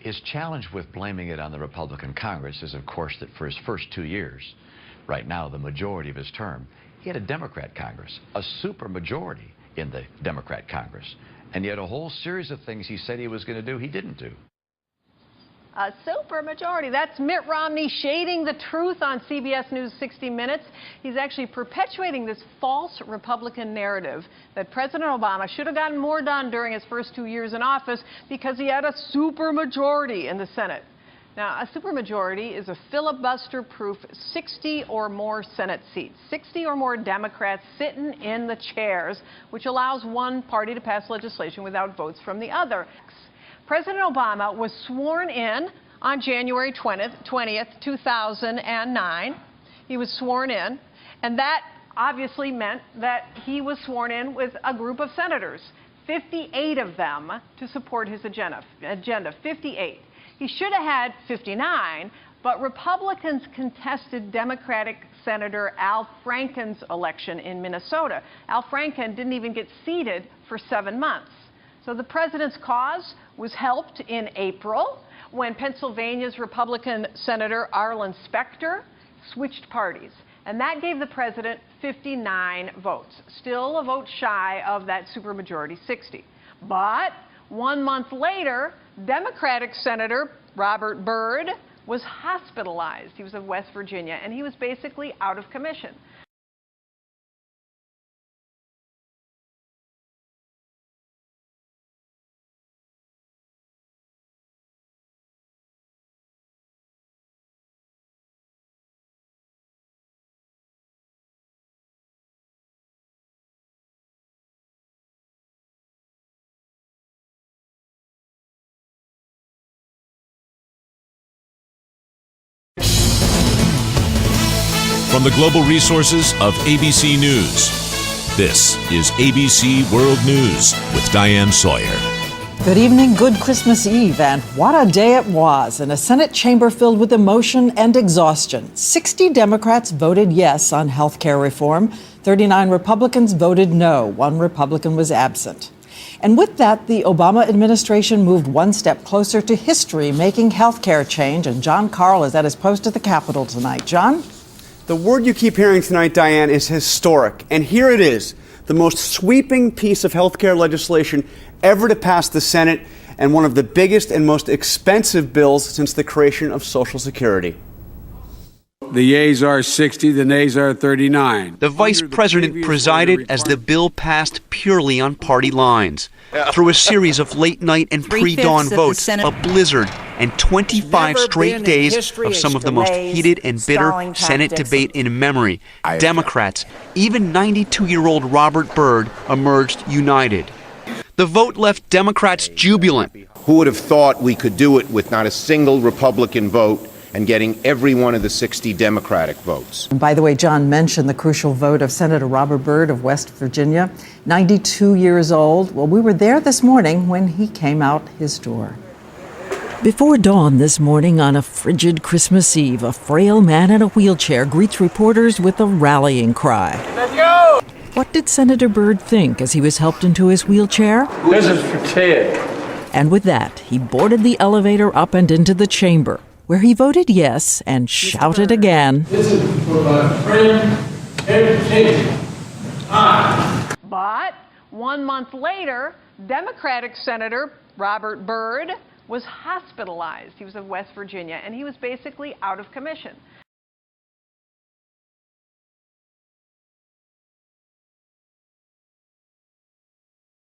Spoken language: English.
His challenge with blaming it on the Republican Congress is, of course, that for his first 2 years, right now, the majority of his term, he had a Democrat Congress, a supermajority in the Democrat Congress. And yet a whole series of things he said he was going to do, he didn't do. A supermajority. That's Mitt Romney shading the truth on CBS News 60 Minutes. He's actually perpetuating this false Republican narrative that President Obama should have gotten more done during his first 2 years in office because he had a supermajority in the Senate. Now, a supermajority is a filibuster-proof 60 or more Senate seats, 60 or more Democrats sitting in the chairs, which allows one party to pass legislation without votes from the other. President Obama was sworn in on January 20th, 2009. He was sworn in, and that obviously meant that he was sworn in with a group of senators, 58 of them to support his agenda, 58. He should have had 59, but Republicans contested Democratic Senator Al Franken's election in Minnesota. Al Franken didn't even get seated for 7 months. So the president's cause was helped in April when Pennsylvania's Republican Senator Arlen Specter switched parties. And that gave the president 59 votes, still a vote shy of that supermajority 60. But 1 month later, Democratic Senator Robert Byrd was hospitalized. He was of West Virginia, and he was basically out of commission. From the global resources of ABC News, this is ABC World News with Diane Sawyer. Good evening, good Christmas Eve, and what a day it was in a Senate chamber filled with emotion and exhaustion. 60 Democrats voted yes on health care reform. 39 Republicans voted no. 1 Republican was absent. And with that, the Obama administration moved one step closer to history, making health care change. And John Carl is at his post at the Capitol tonight. John? The word you keep hearing tonight, Diane, is historic. And here it is, the most sweeping piece of health care legislation ever to pass the Senate, and one of the biggest and most expensive bills since the creation of Social Security. The yeas are 60, the nays are 39. The vice president presided as the bill passed purely on party lines. Through a series of late-night and pre-dawn votes, a blizzard, and 25 straight days of some of the most heated and bitter Senate debate in memory, Democrats, even 92-year-old Robert Byrd, emerged united. The vote left Democrats jubilant. Who would have thought we could do it with not a single Republican vote and getting every one of the 60 Democratic votes? And by the way, John mentioned the crucial vote of Senator Robert Byrd of West Virginia, 92 years old. Well, we were there this morning when he came out his door. Before dawn this morning on a frigid Christmas Eve, a frail man in a wheelchair greets reporters with a rallying cry. Let's go! What did Senator Byrd think as he was helped into his wheelchair? This is for Ted. And with that, he boarded the elevator up and into the chamber, where he voted yes and shouted again. This is for my friend, Ted. But 1 month later, Democratic Senator Robert Byrd was hospitalized. He was of West Virginia, and he was basically out of commission.